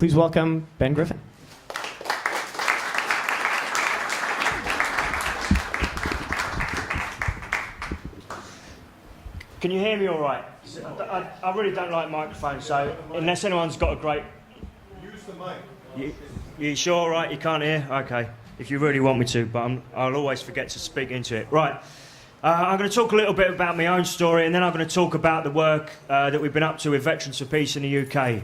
Please welcome Ben Griffin. Can you hear me all right? I really don't like microphones, so unless anyone's got a great... Use the mic. You sure all right? You can't hear? Okay. If you really want me to, but I'll always forget to speak into it. Right. I'm going to talk a little bit about my own story, and then I'm going to talk about the work that we've been up to with Veterans for Peace in the UK.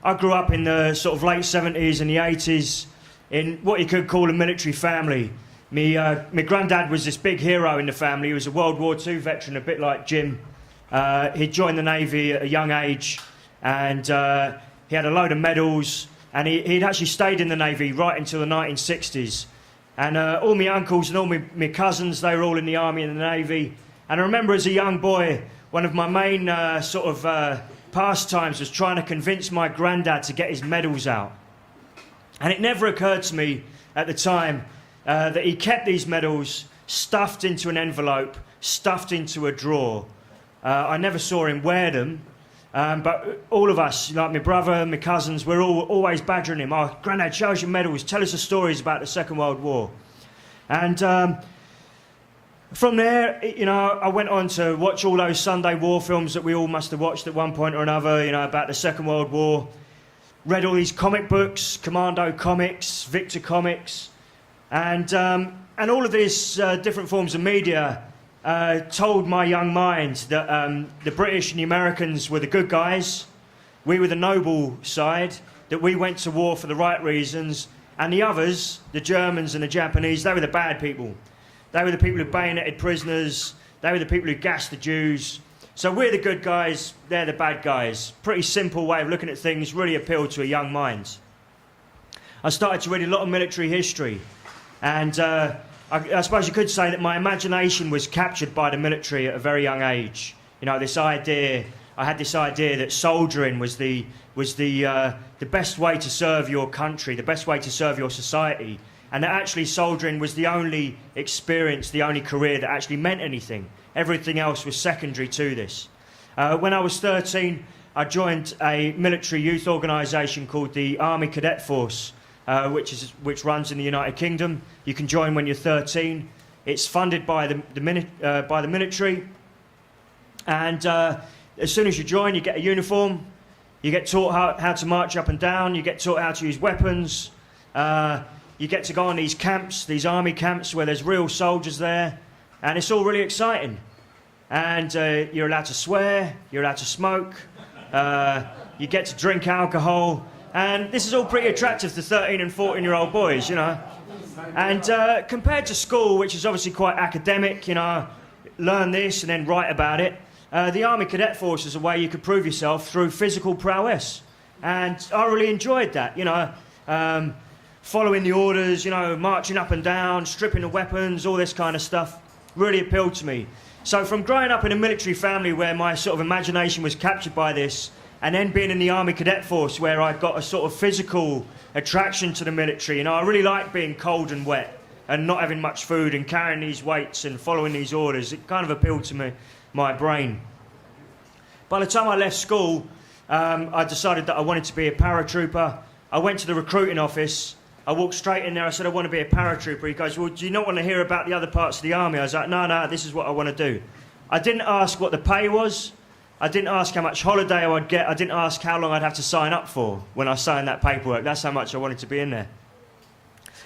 I grew up in the sort of late 70s and the 80s in what you could call a military family. My granddad was this big hero in the family. He was a World War II veteran, a bit like Jim. He joined the Navy at a young age, and he had a load of medals, and he'd actually stayed in the Navy right until the 1960s. And all my uncles and all my cousins, they were all in the Army and the Navy. And I remember as a young boy, one of my main pastimes was trying to convince my granddad to get his medals out. And it never occurred to me at the time that he kept these medals stuffed into an envelope, stuffed into a drawer. I never saw him wear them, but all of us, like my brother, my cousins, we're all always badgering him. Oh, Grandad, show us your medals, tell us the stories about the Second World War. And from there, I went on to watch all those Sunday war films that we all must have watched at one point or another, about the Second World War. Read all these comic books, Commando comics, Victor comics, and all of these different forms of media told my young mind that the British and the Americans were the good guys, we were the noble side, that we went to war for the right reasons, and the others, the Germans and the Japanese, they were the bad people. They were the people who bayoneted prisoners, they were the people who gassed the Jews. So we're the good guys, they're the bad guys. Pretty simple way of looking at things, really appealed to a young mind. I started to read a lot of military history, and I suppose you could say that my imagination was captured by the military at a very young age. I had this idea that soldiering was the best way to serve your country, the best way to serve your society, and that actually soldiering was the only experience, the only career that actually meant anything. Everything else was secondary to this. When I was 13, I joined a military youth organisation called the Army Cadet Force, which runs in the United Kingdom. You can join when you're 13. It's funded by the military, and as soon as you join, you get a uniform. You get taught how to march up and down. You get taught how to use weapons. You get to go on these camps, these army camps, where there's real soldiers there, and it's all really exciting. And you're allowed to swear. You're allowed to smoke. You get to drink alcohol. And this is all pretty attractive to 13 and 14-year-old boys, And compared to school, which is obviously quite academic, learn this and then write about it, the Army Cadet Force is a way you could prove yourself through physical prowess. And I really enjoyed that, following the orders, marching up and down, stripping the weapons, all this kind of stuff, really appealed to me. So from growing up in a military family where my sort of imagination was captured by this, and then being in the Army Cadet Force where I got a sort of physical attraction to the military. I really liked being cold and wet and not having much food and carrying these weights and following these orders. It kind of appealed to my brain. By the time I left school, I decided that I wanted to be a paratrooper. I went to the recruiting office. I walked straight in there. I said, I want to be a paratrooper. He goes, well, do you not want to hear about the other parts of the army? I was like, no, this is what I want to do. I didn't ask what the pay was. I didn't ask how much holiday I would get. I didn't ask how long I'd have to sign up for when I signed that paperwork. That's how much I wanted to be in there.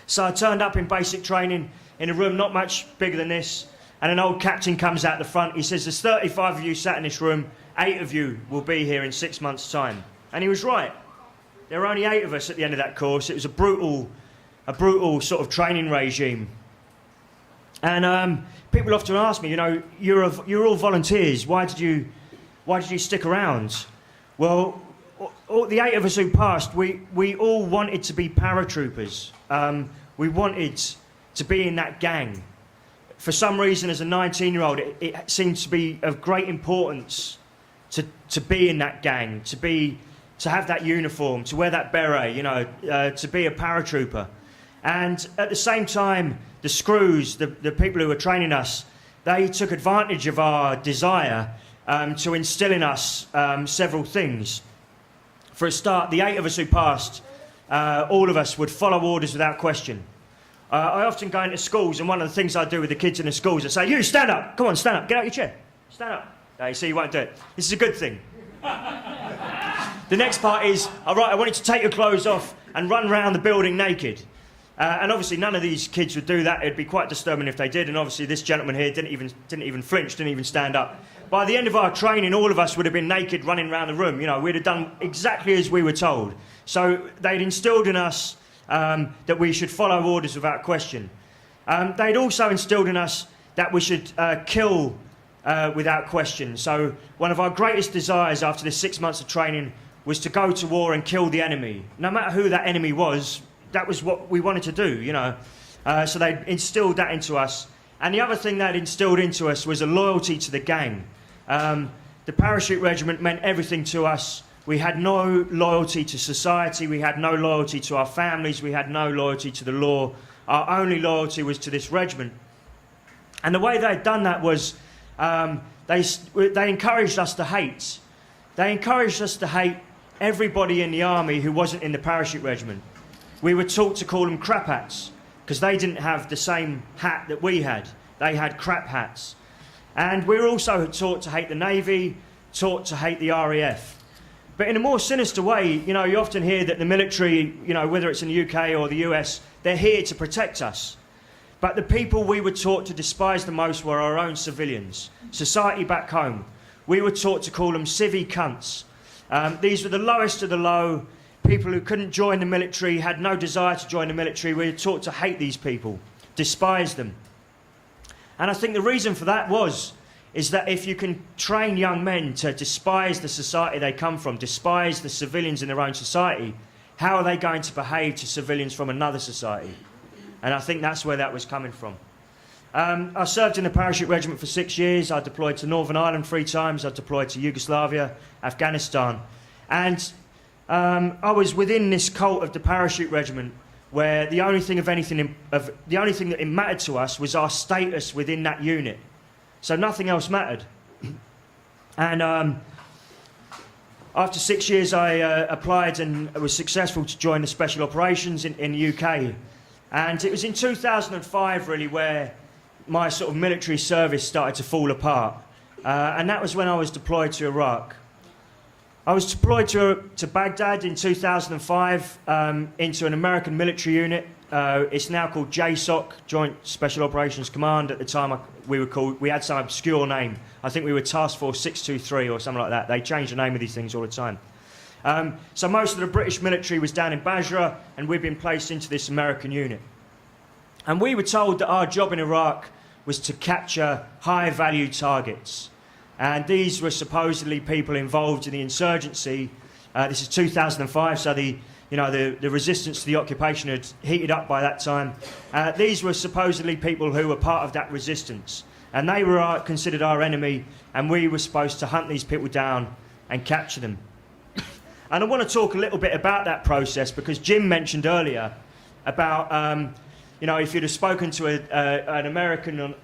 So I turned up in basic training in a room not much bigger than this, and an old captain comes out the front. He says, there's 35 of you sat in this room. 8 of you will be here in 6 months' time. And he was right. There were only 8 of us at the end of that course. It was a brutal sort of training regime. And people often ask me, you're all volunteers. Why did you stick around? Well, all the 8 of us who passed, we all wanted to be paratroopers. We wanted to be in that gang. For some reason, as a 19-year-old, it seemed to be of great importance to be in that gang, to have that uniform, to wear that beret, to be a paratrooper. And at the same time, the screws, the people who were training us, they took advantage of our desire to instill in us several things. For a start, the 8 of us who passed, all of us would follow orders without question. I often go into schools, and one of the things I do with the kids in the schools, I say, you, stand up. Come on, stand up. Get out of your chair. Stand up. You see, you won't do it. This is a good thing. The next part is, all right, I want you to take your clothes off and run around the building naked. And obviously none of these kids would do that. It'd be quite disturbing if they did. And obviously this gentleman here didn't even flinch, didn't even stand up. By the end of our training, all of us would have been naked running around the room. You know, we'd have done exactly as we were told. So they'd instilled in us that we should follow orders without question. They'd also instilled in us that we should kill without question. So one of our greatest desires after this 6 months of training was to go to war and kill the enemy. No matter who that enemy was, that was what we wanted to do, you know. So they instilled that into us. And the other thing they'd instilled into us was a loyalty to the gang. The parachute regiment meant everything to us. We had no loyalty to society. We had no loyalty to our families. We had no loyalty to the law. Our only loyalty was to this regiment. And the way they'd done that was they encouraged us to hate. They encouraged us to hate everybody in the army who wasn't in the parachute regiment. We were taught to call them crap hats because they didn't have the same hat that we had. They had crap hats. And we were also taught to hate the Navy, taught to hate the RAF. But in a more sinister way, you know, you often hear that the military, you know, whether it's in the UK or the US, they're here to protect us. But the people we were taught to despise the most were our own civilians, society back home. We were taught to call them civvy cunts. These were the lowest of the low, people who couldn't join the military, had no desire to join the military. We were taught to hate these people, despise them. And I think the reason for that is that if you can train young men to despise the society they come from, despise the civilians in their own society, how are they going to behave to civilians from another society? And I think that's where that was coming from. I served in the parachute regiment for 6 years. I deployed to Northern Ireland 3 times. I deployed to Yugoslavia, Afghanistan. And I was within this cult of the parachute regiment where the only thing that mattered to us was our status within that unit. So nothing else mattered. And after 6 years, I applied and was successful to join the Special Operations in the UK. And it was in 2005, really, where my sort of military service started to fall apart. And that was when I was deployed to Iraq. I was deployed to Baghdad in 2005 into an American military unit. It's now called JSOC, Joint Special Operations Command. At the time, we had some obscure name. I think we were Task Force 623 or something like that. They change the name of these things all the time. So most of the British military was down in Basra, and we'd been placed into this American unit. And we were told that our job in Iraq was to capture high-value targets. And these were supposedly people involved in the insurgency. This is 2005, so the resistance to the occupation had heated up by that time. These were supposedly people who were part of that resistance. And they were considered our enemy, and we were supposed to hunt these people down and capture them. And I want to talk a little bit about that process because Jim mentioned earlier about, if you'd have spoken to an American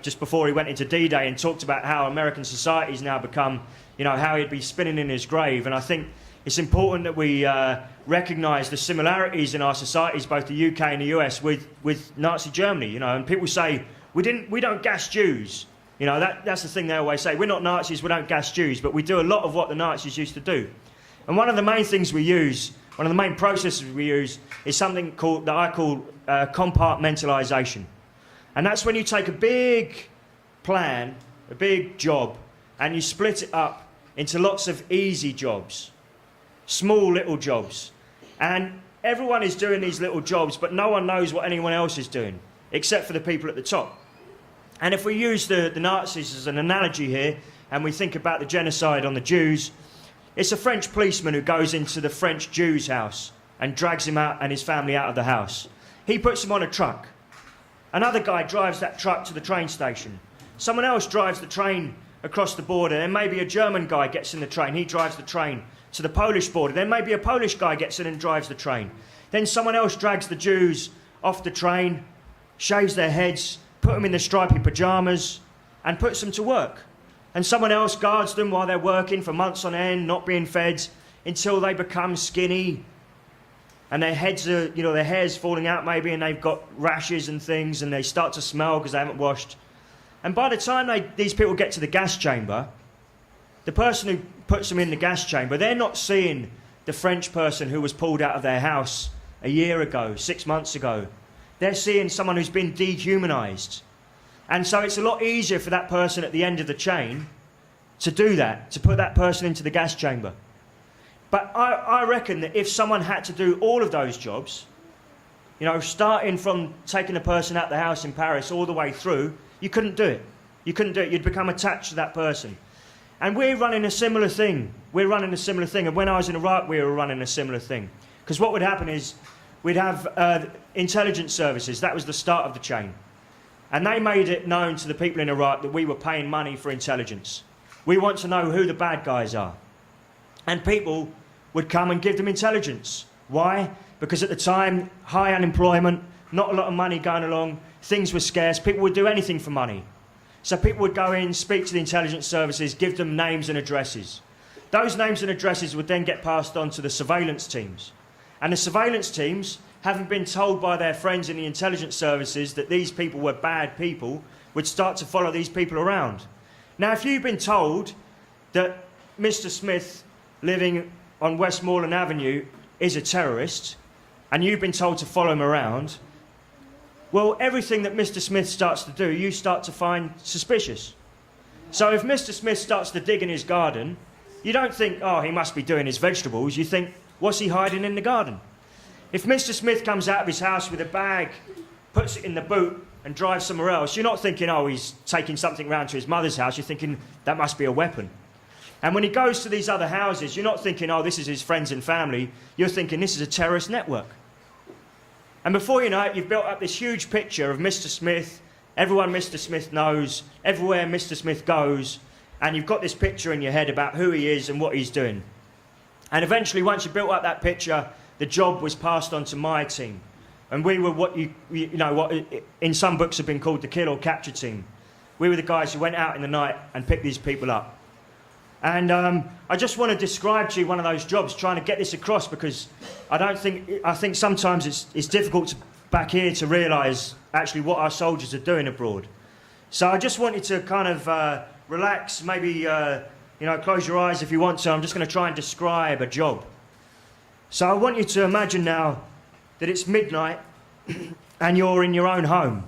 just before he went into D-Day and talked about how American society's now become, how he'd be spinning in his grave. And I think it's important that we recognise the similarities in our societies, both the UK and the US, with Nazi Germany. And people say we don't gas Jews. That's the thing they always say. We're not Nazis, we don't gas Jews, but we do a lot of what the Nazis used to do. And one of the main things we use, one of the main processes we use, is something that I call compartmentalisation. And that's when you take a big plan, a big job, and you split it up into lots of easy jobs, small little jobs. And everyone is doing these little jobs, but no one knows what anyone else is doing, except for the people at the top. And if we use the Nazis as an analogy here, and we think about the genocide on the Jews, it's a French policeman who goes into the French Jew's house and drags him out and his family out of the house. He puts them on a truck. Another guy drives that truck to the train station. Someone else drives the train across the border. Then maybe a German guy gets in the train. He drives the train to the Polish border. Then maybe a Polish guy gets in and drives the train. Then someone else drags the Jews off the train, shaves their heads, put them in the stripy pyjamas and puts them to work. And someone else guards them while they're working for months on end, not being fed until they become skinny and their heads are, you know, their hair's falling out maybe, and they've got rashes and things, and they start to smell because they haven't washed. And by the time these people get to the gas chamber, the person who puts them in the gas chamber, they're not seeing the French person who was pulled out of their house a year ago, 6 months ago. They're seeing someone who's been dehumanized. And so it's a lot easier for that person at the end of the chain to do that, to put that person into the gas chamber. But I reckon that if someone had to do all of those jobs, you know, starting from taking a person out of the house in Paris all the way through, you couldn't do it. You couldn't do it. You'd become attached to that person. And we're running a similar thing. We're running a similar thing. And when I was in Iraq, we were running a similar thing. Because what would happen is we'd have intelligence services. That was the start of the chain. And they made it known to the people in Iraq that we were paying money for intelligence. We want to know who the bad guys are. And people would come and give them intelligence. Why? Because at the time, high unemployment, not a lot of money going along, things were scarce, people would do anything for money. So people would go in, speak to the intelligence services, give them names and addresses. Those names and addresses would then get passed on to the surveillance teams. And the surveillance teams, having been told by their friends in the intelligence services that these people were bad people, would start to follow these people around. Now, if you've been told that Mr. Smith, living on Westmoreland Avenue, is a terrorist, and you've been told to follow him around, well, everything that Mr. Smith starts to do, you start to find suspicious. So if Mr. Smith starts to dig in his garden, you don't think, oh, he must be doing his vegetables. You think, what's he hiding in the garden? If Mr. Smith comes out of his house with a bag, puts it in the boot, and drives somewhere else, you're not thinking, oh, he's taking something round to his mother's house. You're thinking, that must be a weapon. And when he goes to these other houses, you're not thinking, oh, this is his friends and family. You're thinking, this is a terrorist network. And before you know it, you've built up this huge picture of Mr. Smith, everyone Mr. Smith knows, everywhere Mr. Smith goes, and you've got this picture in your head about who he is and what he's doing. And eventually, once you built up that picture, the job was passed on to my team. And we were what what in some books have been called the kill or capture team. We were the guys who went out in the night and picked these people up. And I just want to describe to you one of those jobs, trying to get this across, because I think sometimes it's difficult back here to realise actually what our soldiers are doing abroad. So I just want you to kind of relax, maybe close your eyes if you want to. I'm just going to try and describe a job. So I want you to imagine now that it's midnight and you're in your own home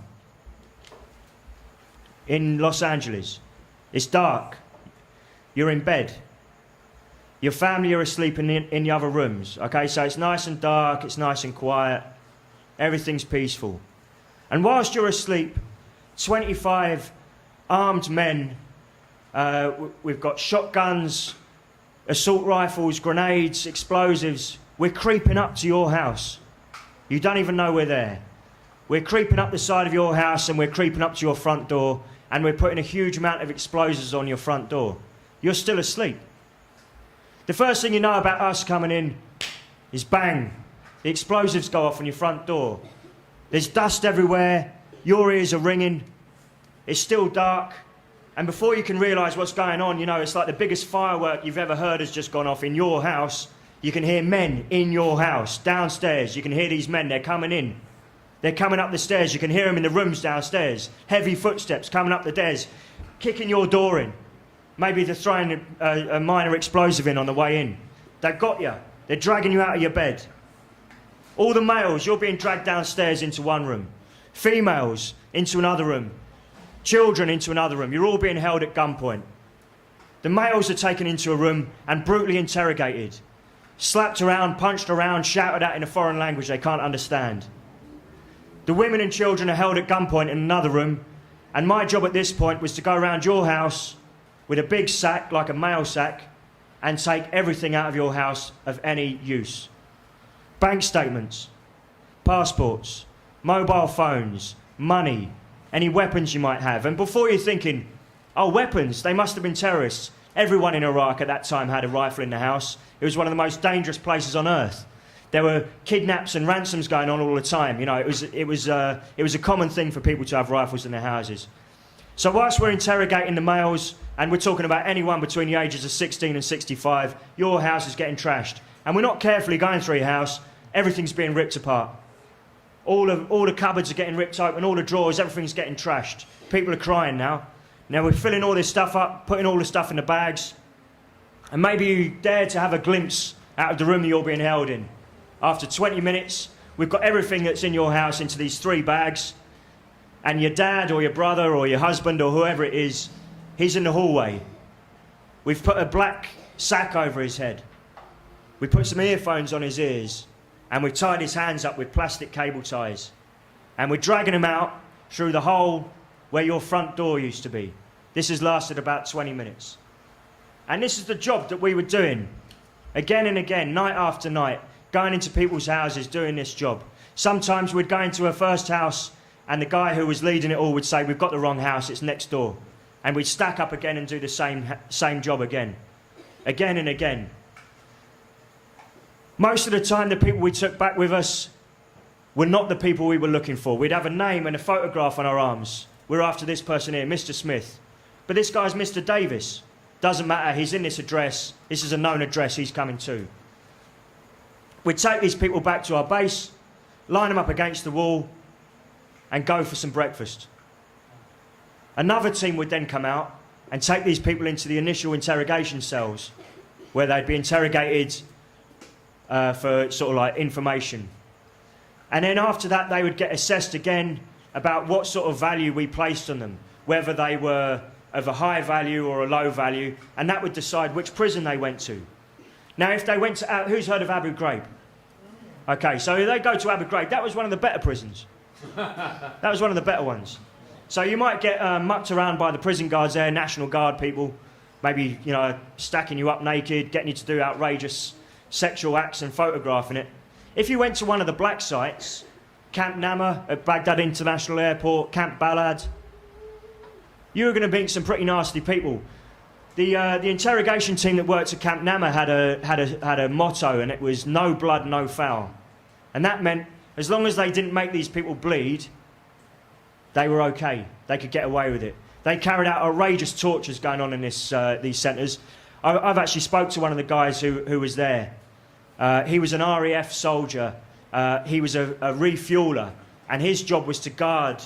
in Los Angeles. It's dark. You're in bed. Your family are asleep in the other rooms. Okay, so it's nice and dark, it's nice and quiet, everything's peaceful. And whilst you're asleep, 25 armed men, we've got shotguns, assault rifles, grenades, explosives. We're creeping up to your house. You don't even know we're there. We're creeping up the side of your house and we're creeping up to your front door, and we're putting a huge amount of explosives on your front door. You're still asleep. The first thing you know about us coming in is bang, the explosives go off on your front door. There's dust everywhere, your ears are ringing, it's still dark, and before you can realise what's going on, it's like the biggest firework you've ever heard has just gone off in your house. You can hear men in your house, downstairs. You can hear these men, they're coming in. They're coming up the stairs, you can hear them in the rooms downstairs. Heavy footsteps coming up the stairs, kicking your door in. Maybe they're throwing a minor explosive in on the way in. They've got you. They're dragging you out of your bed. All the males, you're being dragged downstairs into one room. Females, into another room. Children, into another room. You're all being held at gunpoint. The males are taken into a room and brutally interrogated. Slapped around, punched around, shouted at in a foreign language they can't understand. The women and children are held at gunpoint in another room, and my job at this point was to go around your house with a big sack, like a mail sack, and take everything out of your house of any use. Bank statements, passports, mobile phones, money, any weapons you might have. And before you're thinking, oh, weapons, they must have been terrorists. Everyone in Iraq at that time had a rifle in the house. It was one of the most dangerous places on earth. There were kidnaps and ransoms going on all the time. It was a common thing for people to have rifles in their houses. So whilst we're interrogating the males and we're talking about anyone between the ages of 16 and 65, your house is getting trashed. And we're not carefully going through your house, everything's being ripped apart. All the cupboards are getting ripped open, all the drawers, everything's getting trashed. People are crying now. Now we're filling all this stuff up, putting all the stuff in the bags, and maybe you dare to have a glimpse out of the room that you're being held in. After 20 minutes, we've got everything that's in your house into these 3 bags, and your dad or your brother or your husband or whoever it is, he's in the hallway. We've put a black sack over his head. We put some earphones on his ears, and we've tied his hands up with plastic cable ties. And we're dragging him out through the hole where your front door used to be. This has lasted about 20 minutes. And this is the job that we were doing, again and again, night after night, going into people's houses, doing this job. Sometimes we'd go into a first house, and the guy who was leading it all would say, we've got the wrong house, it's next door. And we'd stack up again and do the same job again and again. Most of the time, the people we took back with us were not the people we were looking for. We'd have a name and a photograph on our arms. We're after this person here, Mr. Smith. But this guy's Mr. Davis. Doesn't matter, he's in this address. This is a known address, he's coming too. We'd take these people back to our base, line them up against the wall, and go for some breakfast. Another team would then come out and take these people into the initial interrogation cells, where they'd be interrogated for sort of like information. And then after that, they would get assessed again about what sort of value we placed on them, whether they were of a high value or a low value, and that would decide which prison they went to. Now, if they went to, who's heard of Abu Ghraib? Okay, so they go to Abu Ghraib. That was one of the better prisons. That was one of the better ones. So you might get mucked around by the prison guards there, National Guard people, maybe, you know, stacking you up naked, getting you to do outrageous sexual acts and photographing it. If you went to one of the black sites, Camp Nama at Baghdad International Airport, Camp Balad, you were going to meet some pretty nasty people. The interrogation team that worked at Camp Nama had a motto, and it was no blood, no foul. And that meant as long as they didn't make these people bleed, they were okay. They could get away with it. They carried out outrageous tortures going on in these centres. I've actually spoke to one of the guys who was there. He was an RAF soldier. He was a refueler, and his job was to guard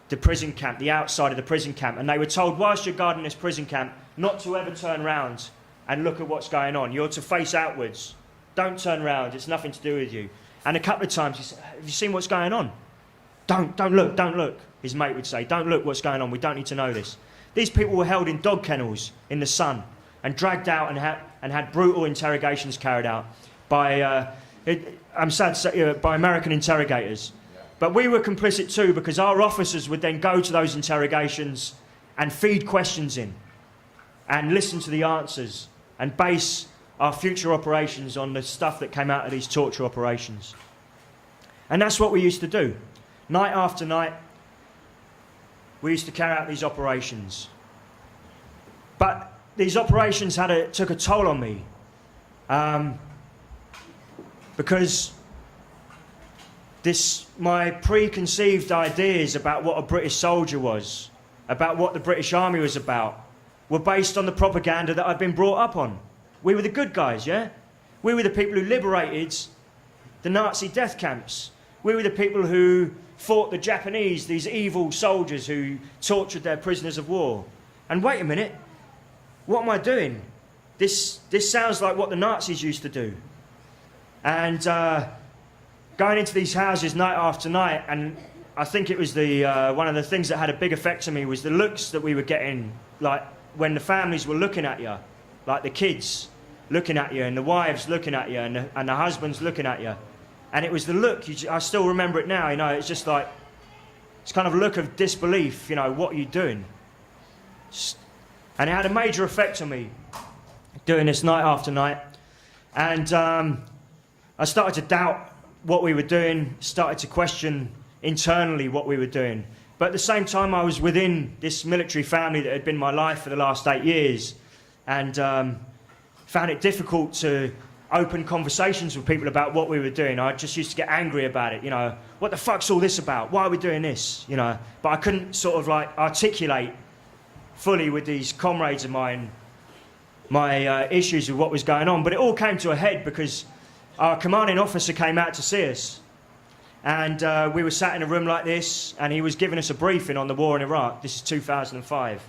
the prison camp, the outside of the prison camp. And they were told, whilst you're guarding this prison camp, not to ever turn round and look at what's going on. You're to face outwards. Don't turn round. It's nothing to do with you. And a couple of times he said, have you seen what's going on? Don't look. His mate would say, don't look what's going on. We don't need to know this. These people were held in dog kennels in the sun and dragged out and had brutal interrogations carried out by, I'm sad to say, by American interrogators. But we were complicit too, because our officers would then go to those interrogations and feed questions in and listen to the answers and base our future operations on the stuff that came out of these torture operations. And that's what we used to do. Night after night, we used to carry out these operations. But these operations took a toll on me. Because my preconceived ideas about what a British soldier was, about what the British Army was about, were based on the propaganda that I'd been brought up on. We were the good guys, yeah? We were the people who liberated the Nazi death camps. We were the people who fought the Japanese, these evil soldiers who tortured their prisoners of war. And wait a minute, what am I doing? This sounds like what the Nazis used to do. And going into these houses night after night, and I think it was one of the things that had a big effect on me was the looks that we were getting, like when the families were looking at you, like the kids looking at you, and the wives looking at you, and the husbands looking at you. And it was the look, I still remember it now, you know, it's just like, it's kind of a look of disbelief, you know, what are you doing? And it had a major effect on me, doing this night after night. And I started to doubt what we were doing, started to question internally what we were doing. But at the same time, I was within this military family that had been my life for the last 8 years, and found it difficult to open conversations with people about what we were doing. I just used to get angry about it, you know, what the fuck's all this about? Why are we doing this? You know, but I couldn't sort of like articulate fully with these comrades of mine my issues with what was going on. But it all came to a head because our commanding officer came out to see us. And we were sat in a room like this, and he was giving us a briefing on the war in Iraq. This is 2005.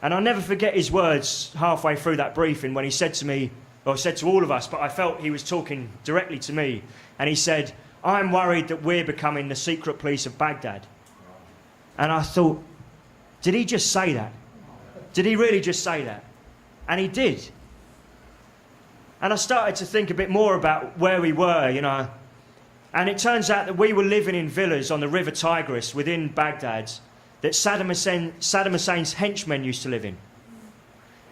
And I'll never forget his words halfway through that briefing when he said to me, or said to all of us, but I felt he was talking directly to me. And he said, "I'm worried that we're becoming the secret police of Baghdad." And I thought, did he just say that? Did he really just say that? And he did. And I started to think a bit more about where we were, you know. And it turns out that we were living in villas on the River Tigris within Baghdad that Saddam Hussein's henchmen used to live in.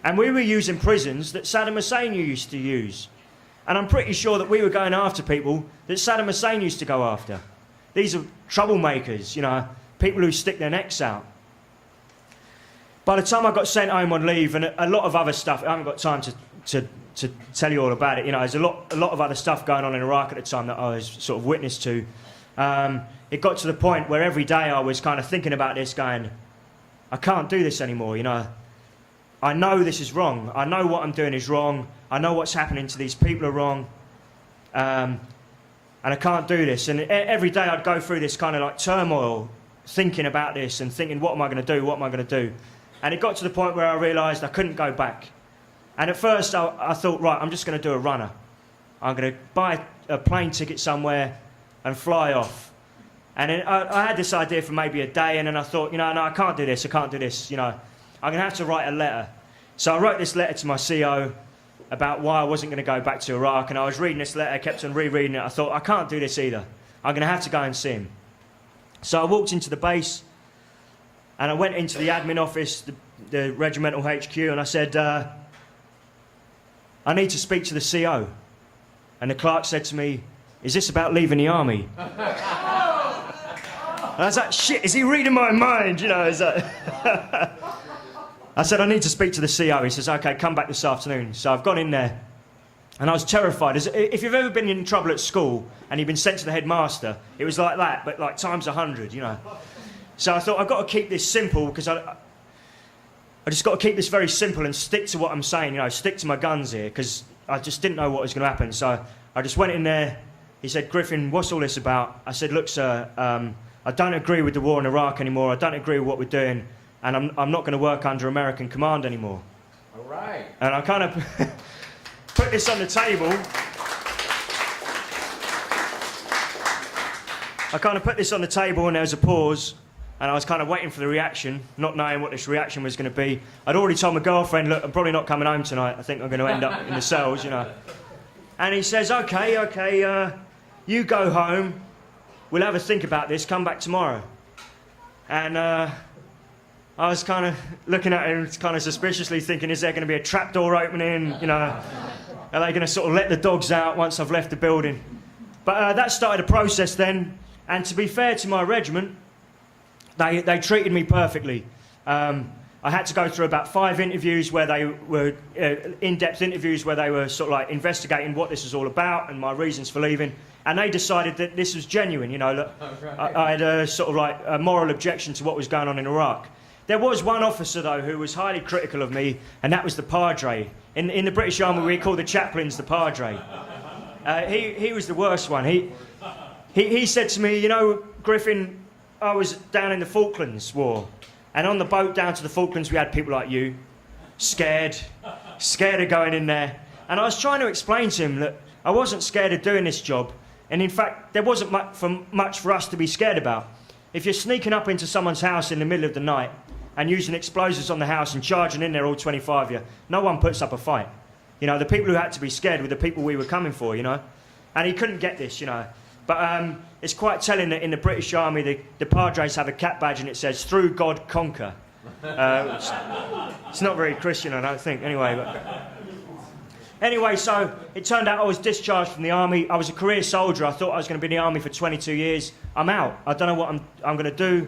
And we were using prisons that Saddam Hussein used to use. And I'm pretty sure that we were going after people that Saddam Hussein used to go after. These are troublemakers, you know, people who stick their necks out. By the time I got sent home on leave and a lot of other stuff, I haven't got time to tell you all about it. You know, there's a lot of other stuff going on in Iraq at the time that I was sort of witness to. It got to the point where every day I was kind of thinking about this, going, I can't do this anymore, you know. I know this is wrong. I know what I'm doing is wrong. I know what's happening to these people are wrong. And I can't do this. And every day I'd go through this kind of like turmoil, thinking about this and thinking, what am I going to do? What am I going to do? And it got to the point where I realised I couldn't go back. And at first I thought, right, I'm just going to do a runner. I'm going to buy a plane ticket somewhere and fly off. And then I had this idea for maybe a day, and then I thought, you know, no, I can't do this, you know. I'm going to have to write a letter. So I wrote this letter to my CO about why I wasn't going to go back to Iraq, and I was reading this letter, kept on rereading it. I thought, I can't do this either. I'm going to have to go and see him. So I walked into the base, and I went into the admin office, the regimental HQ, and I said, I need to speak to the CO. And the clerk said to me, "Is this about leaving the army?" And I was like, shit, is he reading my mind? You know, is that... I said, I need to speak to the CO. He says, okay, come back this afternoon. So I've gone in there, and I was terrified. If you've ever been in trouble at school and you've been sent to the headmaster, it was like that, but like times 100, you know. So I thought, I've got to keep this simple, because I just got to keep this very simple and stick to what I'm saying, you know, stick to my guns here, because I just didn't know what was going to happen. So I just went in there. He said, "Griffin, what's all this about?" I said, "Look, sir, I don't agree with the war in Iraq anymore. I don't agree with what we're doing, and I'm not going to work under American command anymore." All right. And I kind of put this on the table. I kind of put this on the table, and there was a pause, and I was kind of waiting for the reaction, not knowing what this reaction was going to be. I'd already told my girlfriend, "Look, I'm probably not coming home tonight. I think I'm going to end up in the cells, you know." And he says, okay, you go home. We'll have a think about this. Come back tomorrow. And I was kind of looking at him kind of suspiciously, thinking, is there going to be a trapdoor opening? You know, are they going to sort of let the dogs out once I've left the building? But that started a process then. And to be fair to my regiment, they treated me perfectly. I had to go through about 5 interviews where they were in-depth interviews where they were sort of like investigating what this was all about and my reasons for leaving. And they decided that this was genuine, you know. That I had a sort of like a moral objection to what was going on in Iraq. There was one officer, though, who was highly critical of me, and that was the Padre. In the British Army, we call the chaplains the Padre. He was the worst one. He said to me, "You know, Griffin, I was down in the Falklands War, and on the boat down to the Falklands, we had people like you, scared of going in there." And I was trying to explain to him that I wasn't scared of doing this job, and in fact, there wasn't much for us to be scared about. If you're sneaking up into someone's house in the middle of the night and using explosives on the house and charging in there all 25 of you, no one puts up a fight. You know, the people who had to be scared were the people we were coming for, you know. And he couldn't get this, you know. But it's quite telling that in the British Army, the Padres have a cap badge and it says, "Through God conquer." It's not very Christian, I don't think, Anyway, so it turned out I was discharged from the Army. I was a career soldier. I thought I was going to be in the Army for 22 years. I'm out. I don't know what I'm going to do.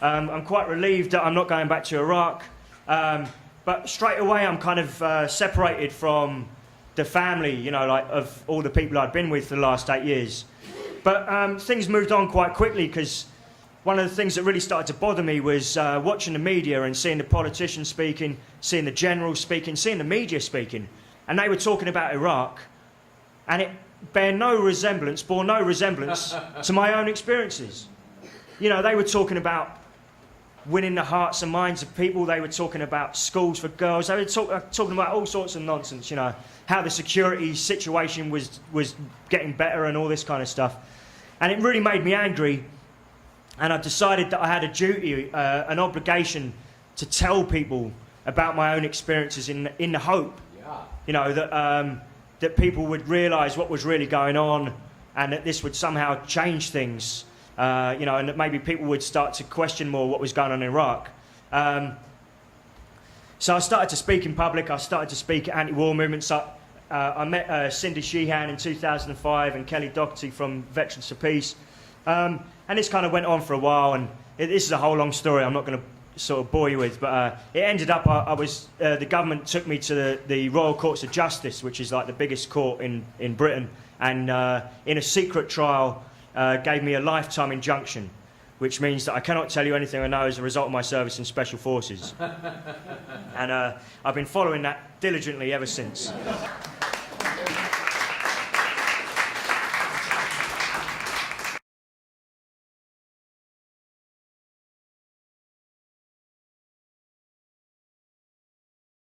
I'm quite relieved that I'm not going back to Iraq. But straight away, I'm kind of separated from the family, you know, like of all the people I'd been with for the last 8 years. But things moved on quite quickly because one of the things that really started to bother me was watching the media and seeing the politicians speaking, seeing the generals speaking, seeing the media speaking. And they were talking about Iraq, and it bore no resemblance to my own experiences. You know, they were talking about winning the hearts and minds of people. They were talking about schools for girls. They were talking about all sorts of nonsense, you know, how the security situation was getting better and all this kind of stuff. And it really made me angry. And I decided that I had a duty, an obligation to tell people about my own experiences in the hope, you know, that people would realise what was really going on and that this would somehow change things, you know, and that maybe people would start to question more what was going on in Iraq. So I started to speak in public. I started to speak at anti-war movements. I met Cindy Sheehan in 2005 and Kelly Doherty from Veterans for Peace. And this kind of went on for a while, and this is a whole long story I'm not going to sort of bore you with, but it ended up, the government took me to the Royal Courts of Justice, which is like the biggest court in Britain, and in a secret trial gave me a lifetime injunction, which means that I cannot tell you anything I know as a result of my service in Special Forces. And I've been following that diligently ever since.